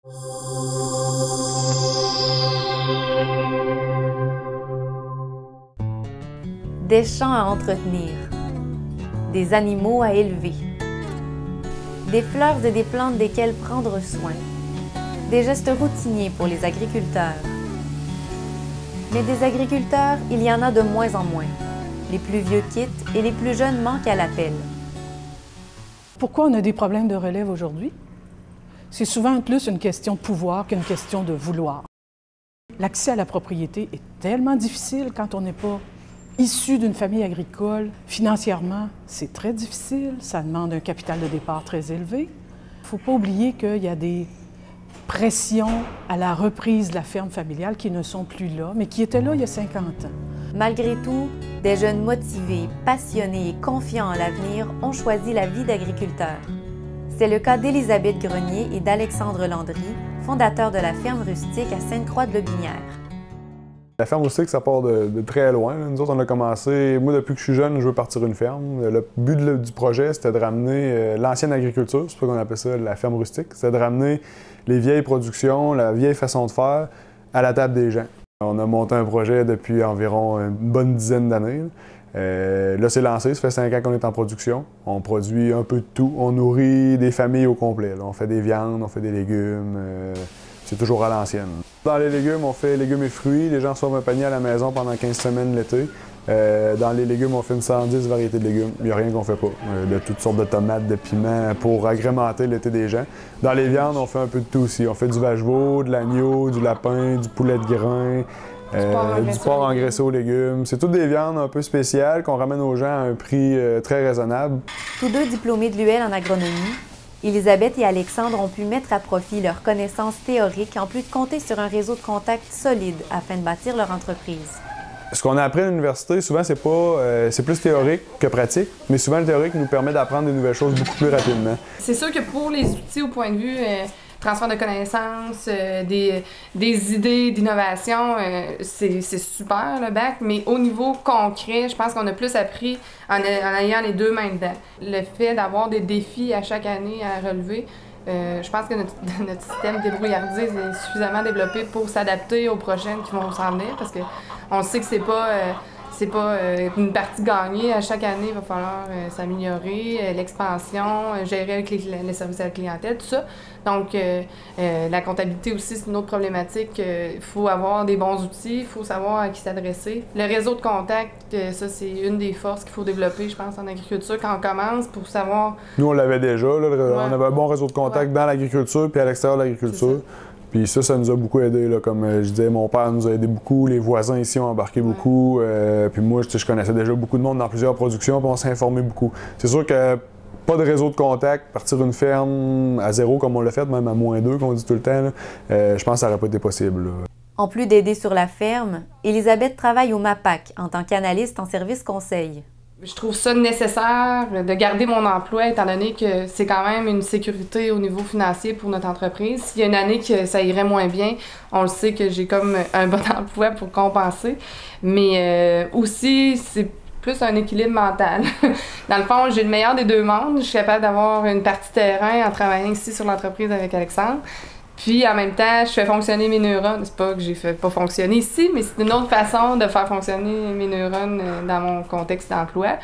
Des champs à entretenir, des animaux à élever, des fleurs et des plantes desquelles prendre soin, des gestes routiniers pour les agriculteurs. Mais des agriculteurs, il y en a de moins en moins. Les plus vieux quittent et les plus jeunes manquent à l'appel. Pourquoi on a des problèmes de relève aujourd'hui? C'est souvent plus une question de pouvoir qu'une question de vouloir. L'accès à la propriété est tellement difficile quand on n'est pas issu d'une famille agricole. Financièrement, c'est très difficile, ça demande un capital de départ très élevé. Il ne faut pas oublier qu'il y a des pressions à la reprise de la ferme familiale qui ne sont plus là, mais qui étaient là il y a 50 ans. Malgré tout, des jeunes motivés, passionnés et confiants en l'avenir ont choisi la vie d'agriculteur. C'est le cas d'Élisabeth Grenier et d'Alexandre Landry, fondateurs de la ferme rustique à Sainte-Croix-de-Lobinière. La ferme rustique, ça part de très loin. Nous autres, on a commencé, moi depuis que je suis jeune, je veux partir une ferme. Le but du projet, c'était de ramener l'ancienne agriculture, c'est pour ça qu'on appelle ça la ferme rustique. C'était de ramener les vieilles productions, la vieille façon de faire à la table des gens. On a monté un projet depuis environ une bonne dizaine d'années. Là, c'est lancé, ça fait 5 ans qu'on est en production. On produit un peu de tout. On nourrit des familles au complet. Là. On fait des viandes, on fait des légumes. C'est toujours à l'ancienne. Dans les légumes, on fait légumes et fruits. Les gens reçoivent un panier à la maison pendant 15 semaines l'été. Dans les légumes, on fait une 110 variétés de légumes. Il n'y a rien qu'on fait pas. De toutes sortes de tomates, de piments pour agrémenter l'été des gens. Dans les viandes, on fait un peu de tout aussi. On fait du vache-veau, de l'agneau, du lapin, du poulet de grain, du porc engraissé aux légumes. C'est toutes des viandes un peu spéciales qu'on ramène aux gens à un prix très raisonnable. Tous deux diplômés de l'UL en agronomie, Élisabeth et Alexandre ont pu mettre à profit leurs connaissances théoriques en plus de compter sur un réseau de contacts solide afin de bâtir leur entreprise. Ce qu'on a appris à l'université, souvent, c'est plus théorique que pratique, mais souvent le théorique nous permet d'apprendre des nouvelles choses beaucoup plus rapidement. C'est sûr que pour les outils au point de vue transfert de connaissances, des idées d'innovation, c'est super le bac, mais au niveau concret, je pense qu'on a plus appris en ayant les deux mains dedans. Le fait d'avoir des défis à chaque année à relever, je pense que notre système débrouillardise est suffisamment développé pour s'adapter aux prochaines qui vont s'en venir, parce qu'on sait que c'est pas une partie gagnée. À chaque année, il va falloir s'améliorer, l'expansion, gérer avec les services à la clientèle, tout ça. Donc, la comptabilité aussi, c'est une autre problématique. Il faut avoir des bons outils, il faut savoir à qui s'adresser. Le réseau de contacts, ça, c'est une des forces qu'il faut développer, je pense, en agriculture quand on commence pour savoir... Nous, on l'avait déjà. Là, on avait un bon réseau de contacts dans l'agriculture puis à l'extérieur de l'agriculture. Puis ça nous a beaucoup aidé. Là. Comme je disais, mon père nous a aidé beaucoup, les voisins ici ont embarqué beaucoup. Puis moi, je connaissais déjà beaucoup de monde dans plusieurs productions, puis on s'est informé beaucoup. C'est sûr que pas de réseau de contact, partir une ferme à zéro comme on l'a fait, même à -2, qu'on dit tout le temps, là, je pense que ça n'aurait pas été possible. Là. En plus d'aider sur la ferme, Élisabeth travaille au MAPAC en tant qu'analyste en service conseil. Je trouve ça nécessaire de garder mon emploi, étant donné que c'est quand même une sécurité au niveau financier pour notre entreprise. S'il y a une année que ça irait moins bien, on le sait que j'ai comme un bon emploi pour compenser. Mais aussi, c'est plus un équilibre mental. Dans le fond, j'ai le meilleur des deux mondes. Je suis capable d'avoir une partie terrain en travaillant ici sur l'entreprise avec Alexandre. Puis, en même temps, je fais fonctionner mes neurones. C'est pas que j'ai fait pas fonctionner ici, mais c'est une autre façon de faire fonctionner mes neurones dans mon contexte d'emploi.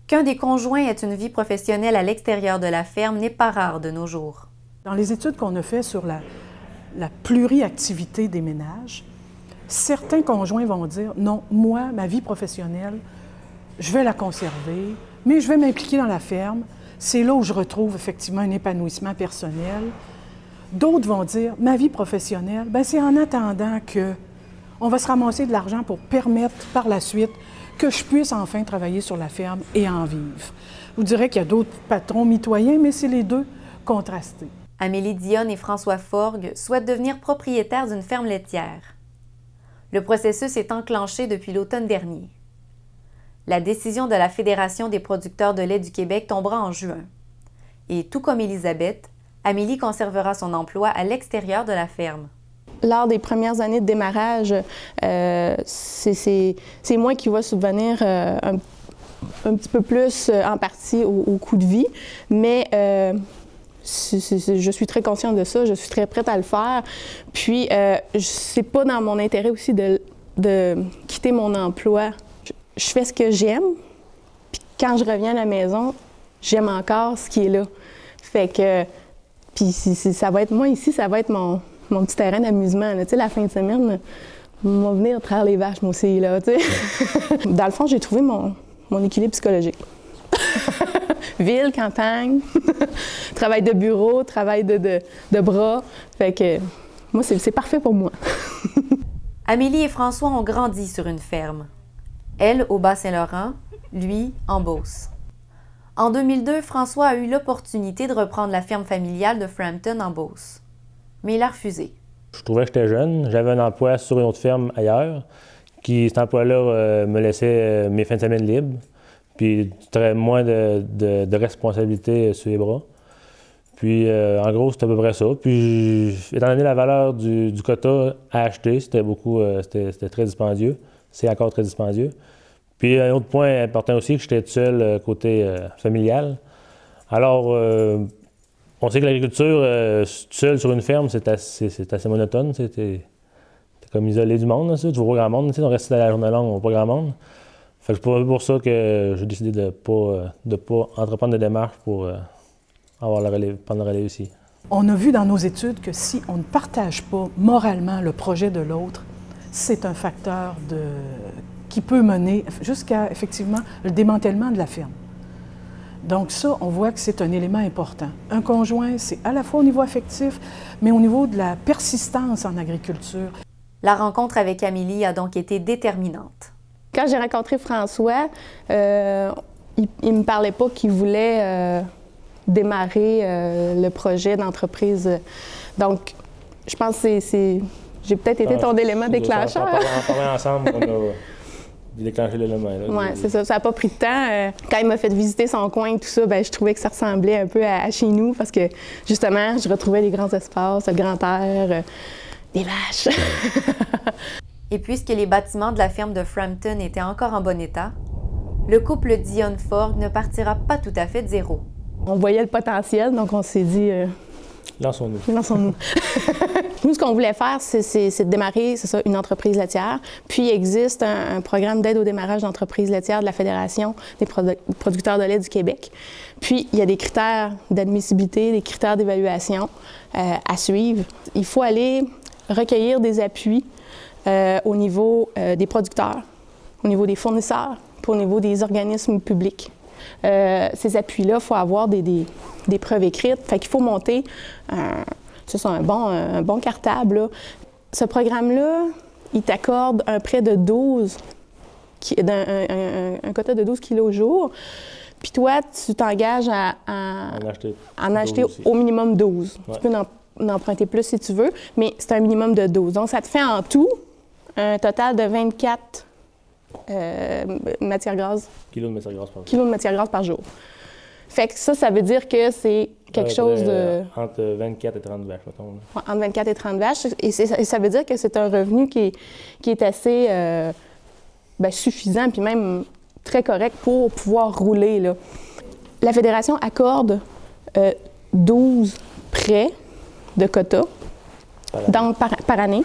Qu'un des conjoints ait une vie professionnelle à l'extérieur de la ferme n'est pas rare de nos jours. Dans les études qu'on a faites sur la pluriactivité des ménages, certains conjoints vont dire « Non, moi, ma vie professionnelle, je vais la conserver, mais je vais m'impliquer dans la ferme. C'est là où je retrouve effectivement un épanouissement personnel. » D'autres vont dire « Ma vie professionnelle, c'est en attendant qu'on va se ramasser de l'argent pour permettre par la suite que je puisse enfin travailler sur la ferme et en vivre. » Je vous dirais qu'il y a d'autres patrons mitoyens, mais c'est les deux contrastés. Amélie Dionne et François Forgue souhaitent devenir propriétaires d'une ferme laitière. Le processus est enclenché depuis l'automne dernier. La décision de la Fédération des producteurs de lait du Québec tombera en juin. Et tout comme Élisabeth, Amélie conservera son emploi à l'extérieur de la ferme. Lors des premières années de démarrage, c'est moi qui va subvenir un petit peu plus en partie au coût de vie, mais je suis très consciente de ça, je suis très prête à le faire. Puis, c'est pas dans mon intérêt aussi de quitter mon emploi. Je fais ce que j'aime, puis quand je reviens à la maison, j'aime encore ce qui est là. Fait que, puis ça va être, moi ici, ça va être mon petit terrain d'amusement. Tu sais, la fin de semaine, on va venir traire les vaches, moi aussi, là, tu sais. Dans le fond, j'ai trouvé mon équilibre psychologique. Ville, campagne, travail de bureau, travail de bras. Fait que, moi, c'est parfait pour moi. Amélie et François ont grandi sur une ferme. Elle, au Bas-Saint-Laurent, lui, en Beauce. En 2002, François a eu l'opportunité de reprendre la ferme familiale de Frampton en Beauce. Mais il a refusé. Je trouvais que j'étais jeune, j'avais un emploi sur une autre ferme ailleurs, cet emploi-là me laissait mes fins de semaine libres, puis très moins de responsabilités sur les bras. Puis en gros, c'était à peu près ça. Puis étant donné la valeur du quota à acheter, c'était très dispendieux. C'est encore très dispendieux. Puis un autre point important aussi, que j'étais tout seul côté familial. Alors, on sait que l'agriculture, seul sur une ferme, c'est assez monotone. T'es comme isolé du monde, là, tu vois pas grand monde. On reste à la journée longue, on voit pas grand monde. Fait que c'est pour ça que j'ai décidé de pas entreprendre de démarches pour prendre le relais aussi. On a vu dans nos études que si on ne partage pas moralement le projet de l'autre, c'est un facteur qui peut mener jusqu'à, effectivement, le démantèlement de la ferme. Donc ça, on voit que c'est un élément important. Un conjoint, c'est à la fois au niveau affectif, mais au niveau de la persistance en agriculture. La rencontre avec Amélie a donc été déterminante. Quand j'ai rencontré François, il ne me parlait pas qu'il voulait démarrer le projet d'entreprise. Donc, je pense que j'ai peut-être été ton élément déclencheur. On parlait ensemble qu'on a déclenché l'élément. Oui, c'est ça. Ça n'a pas pris de temps. Quand il m'a fait visiter son coin et tout ça, bien, je trouvais que ça ressemblait un peu à chez nous parce que, justement, je retrouvais les grands espaces, le grand air, des vaches. Et puisque les bâtiments de la ferme de Frampton étaient encore en bon état, le couple Dionne-Forgue ne partira pas tout à fait de zéro. On voyait le potentiel, donc on s'est dit... Lançons-nous. Lançons-nous. Nous, ce qu'on voulait faire, c'est de démarrer, c'est ça, une entreprise laitière. Puis, il existe un programme d'aide au démarrage d'entreprises laitières de la Fédération des producteurs de lait du Québec. Puis, il y a des critères d'admissibilité, des critères d'évaluation à suivre. Il faut aller recueillir des appuis au niveau des producteurs, au niveau des fournisseurs, puis au niveau des organismes publics. Ces appuis-là, il faut avoir des preuves écrites. Fait qu'il faut monter un bon cartable. Là. Ce programme-là, il t'accorde un prêt de 12, un quota de 12 kilos au jour. Puis toi, tu t'engages à en acheter au minimum 12. Ouais. Tu peux en emprunter plus si tu veux, mais c'est un minimum de 12. Donc, ça te fait en tout un total de 24 matières grasses. Kilos de matières grasses par jour. Kilos de matières grasses par jour. Fait que ça veut dire que c'est quelque chose de... Entre 24 et 30 vaches, mettons. Ouais, entre 24 et 30 vaches. Et ça veut dire que c'est un revenu qui est assez suffisant, puis même très correct pour pouvoir rouler, là. La Fédération accorde 12 prêts de quotas par année.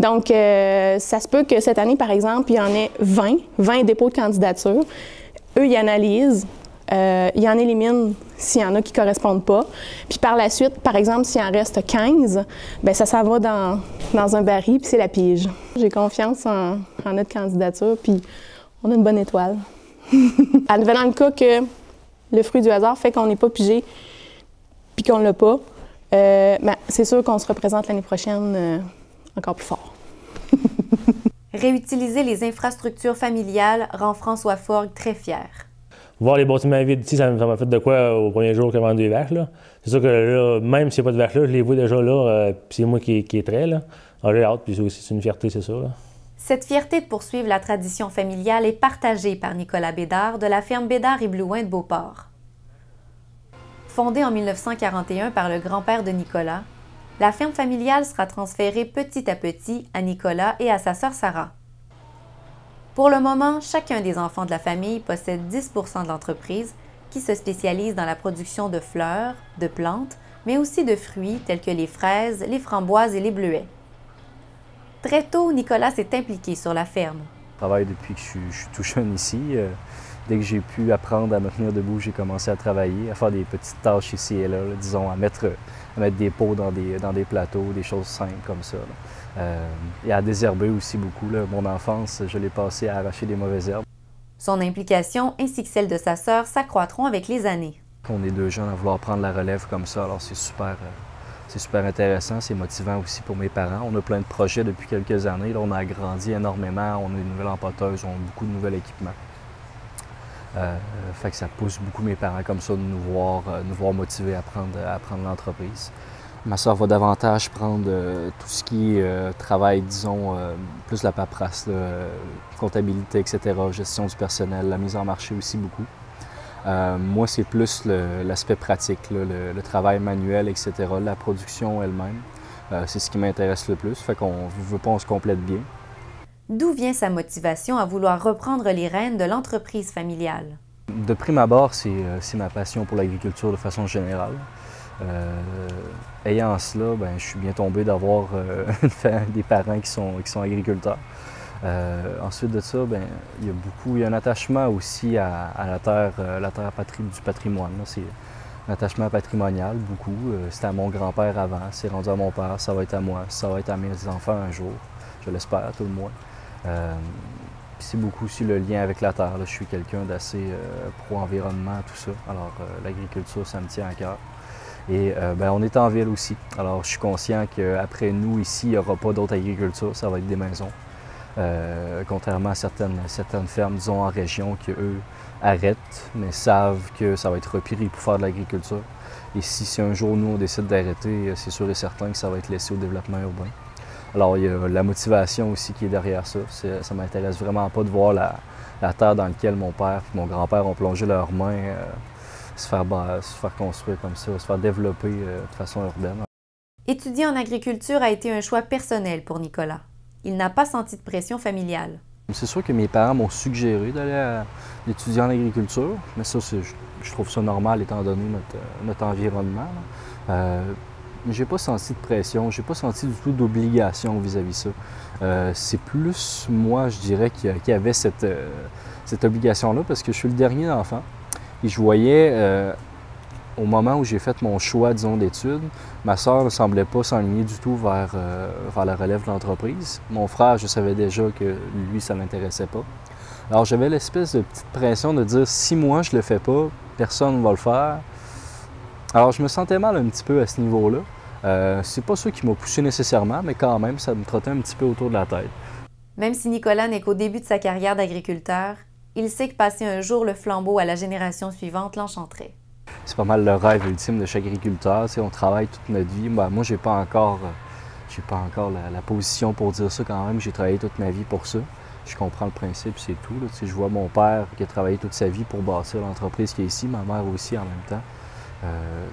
Donc, ça se peut que cette année, par exemple, il y en ait 20 dépôts de candidature. Eux, ils analysent, ils en éliminent s'il y en a qui ne correspondent pas. Puis par la suite, par exemple, s'il en reste 15, bien, ça s'en va dans un baril, puis c'est la pige. J'ai confiance en notre candidature, puis on a une bonne étoile. Advenant le cas que le fruit du hasard fait qu'on n'est pas pigé, puis qu'on ne l'a pas, c'est sûr qu'on se représente l'année prochaine encore plus fort. Réutiliser les infrastructures familiales rend François Forgue très fier. Voir les bâtiments vides ici, ça m'a fait de quoi au premier jour que j'ai vendu des vaches. C'est sûr que là, même s'il n'y a pas de vaches là, je les vois déjà là, puis c'est moi qui est trait. Là. Alors, j'ai hâte, puis c'est une fierté, c'est sûr. Là. Cette fierté de poursuivre la tradition familiale est partagée par Nicolas Bédard de la ferme Bédard et Blouin de Beauport. Fondée en 1941 par le grand-père de Nicolas, la ferme familiale sera transférée petit à petit à Nicolas et à sa sœur Sarah. Pour le moment, chacun des enfants de la famille possède 10% de l'entreprise qui se spécialise dans la production de fleurs, de plantes, mais aussi de fruits tels que les fraises, les framboises et les bleuets. Très tôt, Nicolas s'est impliqué sur la ferme. Je travaille depuis que je suis tout jeune ici. Dès que j'ai pu apprendre à me tenir debout, j'ai commencé à travailler, à faire des petites tâches ici et là, disons, à mettre des pots dans des plateaux, des choses simples comme ça. Et à désherber aussi beaucoup. Là. Mon enfance, je l'ai passée à arracher des mauvaises herbes. Son implication ainsi que celle de sa sœur s'accroîtront avec les années. On est deux jeunes à vouloir prendre la relève comme ça, alors c'est super intéressant, c'est motivant aussi pour mes parents. On a plein de projets depuis quelques années, là, on a agrandi énormément, on a une nouvelle empoteuse, on a beaucoup de nouveaux équipements. Fait que ça pousse beaucoup mes parents comme ça de nous voir motivés à prendre l'entreprise. Ma sœur va davantage prendre tout ce qui est travail, disons, plus la paperasse, comptabilité, etc., gestion du personnel, la mise en marché aussi beaucoup. Moi, c'est plus l'aspect pratique, là, le travail manuel, etc., la production elle-même. C'est ce qui m'intéresse le plus, fait qu'on veut pas, on se complète bien. D'où vient sa motivation à vouloir reprendre les rênes de l'entreprise familiale? De prime abord, c'est ma passion pour l'agriculture de façon générale. Ayant cela, ben, je suis bien tombé d'avoir des parents qui sont agriculteurs. Ensuite de ça, ben, il y a un attachement aussi à la terre du patrimoine. C'est un attachement patrimonial, beaucoup. C'était à mon grand-père avant, c'est rendu à mon père, ça va être à moi, ça va être à mes enfants un jour, je l'espère tout le moins. C'est beaucoup aussi le lien avec la terre. Là. Je suis quelqu'un d'assez pro-environnement, tout ça. Alors l'agriculture, ça me tient à cœur. Et ben, on est en ville aussi. Alors je suis conscient qu'après nous, ici, il n'y aura pas d'autre agriculture, ça va être des maisons. Contrairement à certaines fermes, disons, en région, qui, eux, arrêtent, mais savent que ça va être repris pour faire de l'agriculture. Et si un jour, nous, on décide d'arrêter, c'est sûr et certain que ça va être laissé au développement urbain. Alors, il y a la motivation aussi qui est derrière ça. Ça m'intéresse vraiment pas de voir la terre dans laquelle mon père et mon grand-père ont plongé leurs mains se faire construire comme ça, se faire développer de façon urbaine. Étudier en agriculture a été un choix personnel pour Nicolas. Il n'a pas senti de pression familiale. C'est sûr que mes parents m'ont suggéré d'aller étudier en agriculture, mais ça, je trouve ça normal étant donné notre environnement. J'ai pas senti de pression, j'ai pas senti du tout d'obligation vis-à-vis ça. C'est plus moi, je dirais, qui avait cette obligation-là parce que je suis le dernier enfant. Et je voyais, au moment où j'ai fait mon choix, disons, d'études, ma sœur ne semblait pas s'enligner du tout vers la relève de l'entreprise. Mon frère, je savais déjà que lui, ça ne l'intéressait pas. Alors j'avais l'espèce de petite pression de dire, si moi je le fais pas, personne ne va le faire. Alors je me sentais mal un petit peu à ce niveau-là. C'est pas ça qui m'a poussé nécessairement, mais quand même, ça me trottait un petit peu autour de la tête. Même si Nicolas n'est qu'au début de sa carrière d'agriculteur, il sait que passer un jour le flambeau à la génération suivante l'enchanterait. C'est pas mal le rêve ultime de chaque agriculteur. On travaille toute notre vie. Ben, moi, j'ai pas encore la position pour dire ça quand même. J'ai travaillé toute ma vie pour ça. Je comprends le principe, c'est tout. Là. Je vois mon père qui a travaillé toute sa vie pour bâtir l'entreprise qui est ici, ma mère aussi en même temps.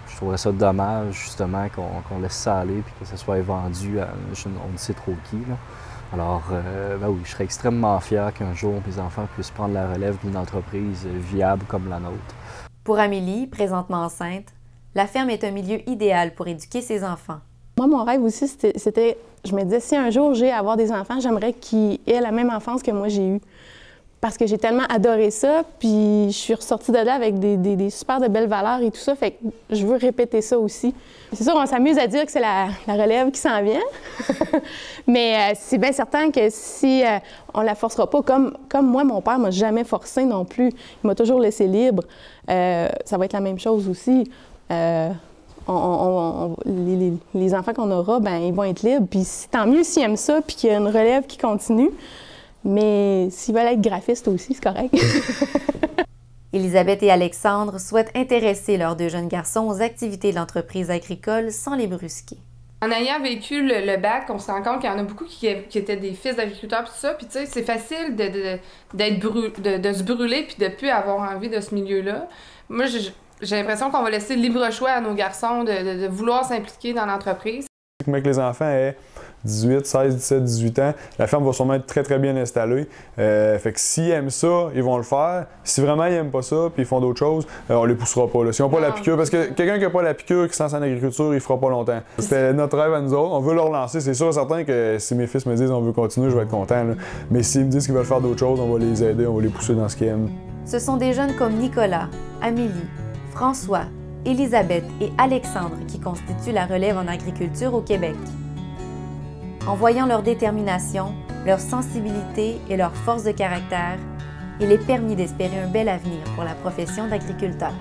Je trouverais ça dommage, justement, qu'on laisse ça aller et que ça soit vendu à on ne sait trop qui. Là. Alors, ben oui, je serais extrêmement fier qu'un jour, mes enfants puissent prendre la relève d'une entreprise viable comme la nôtre. Pour Amélie, présentement enceinte, la ferme est un milieu idéal pour éduquer ses enfants. Moi, mon rêve aussi, c'était, je me disais, si un jour j'ai à avoir des enfants, j'aimerais qu'ils aient la même enfance que moi j'ai eue. Parce que j'ai tellement adoré ça, puis je suis ressortie de là avec des super de belles valeurs et tout ça, fait que je veux répéter ça aussi. C'est sûr, on s'amuse à dire que c'est la relève qui s'en vient, mais c'est bien certain que si on la forcera pas, comme moi, mon père m'a jamais forcé non plus, il m'a toujours laissé libre, ça va être la même chose aussi. Les enfants qu'on aura, ben ils vont être libres, puis tant mieux s'ils aiment ça, puis qu'il y a une relève qui continue. Mais s'ils veulent être graphistes aussi, c'est correct. Élisabeth et Alexandre souhaitent intéresser leurs deux jeunes garçons aux activités de l'entreprise agricole sans les brusquer. En ayant vécu le bac, on se rend compte qu'il y en a beaucoup qui étaient des fils d'agriculteurs puis tout ça. Puis tu sais, c'est facile de se brûler puis de plus avoir envie de ce milieu-là. Moi, j'ai l'impression qu'on va laisser libre choix à nos garçons de vouloir s'impliquer dans l'entreprise. Mais que les enfants aient 18, 16, 17, 18 ans, la ferme va sûrement être très très bien installée. Fait que s'ils aiment ça, ils vont le faire. Si vraiment ils n'aiment pas ça puis ils font d'autres choses, on les poussera pas. Là. S'ils n'ont pas la piqûre, parce que quelqu'un qui n'a pas la piqûre, qui se lance en agriculture, il fera pas longtemps. C'était notre rêve à nous autres. On veut le relancer. C'est sûr et certain que si mes fils me disent on veut continuer, je vais être content. Là. Mais s'ils me disent qu'ils veulent faire d'autres choses, on va les aider, on va les pousser dans ce qu'ils aiment. Ce sont des jeunes comme Nicolas, Amélie, François, Élisabeth et Alexandre qui constituent la relève en agriculture au Québec. En voyant leur détermination, leur sensibilité et leur force de caractère, il est permis d'espérer un bel avenir pour la profession d'agriculteur.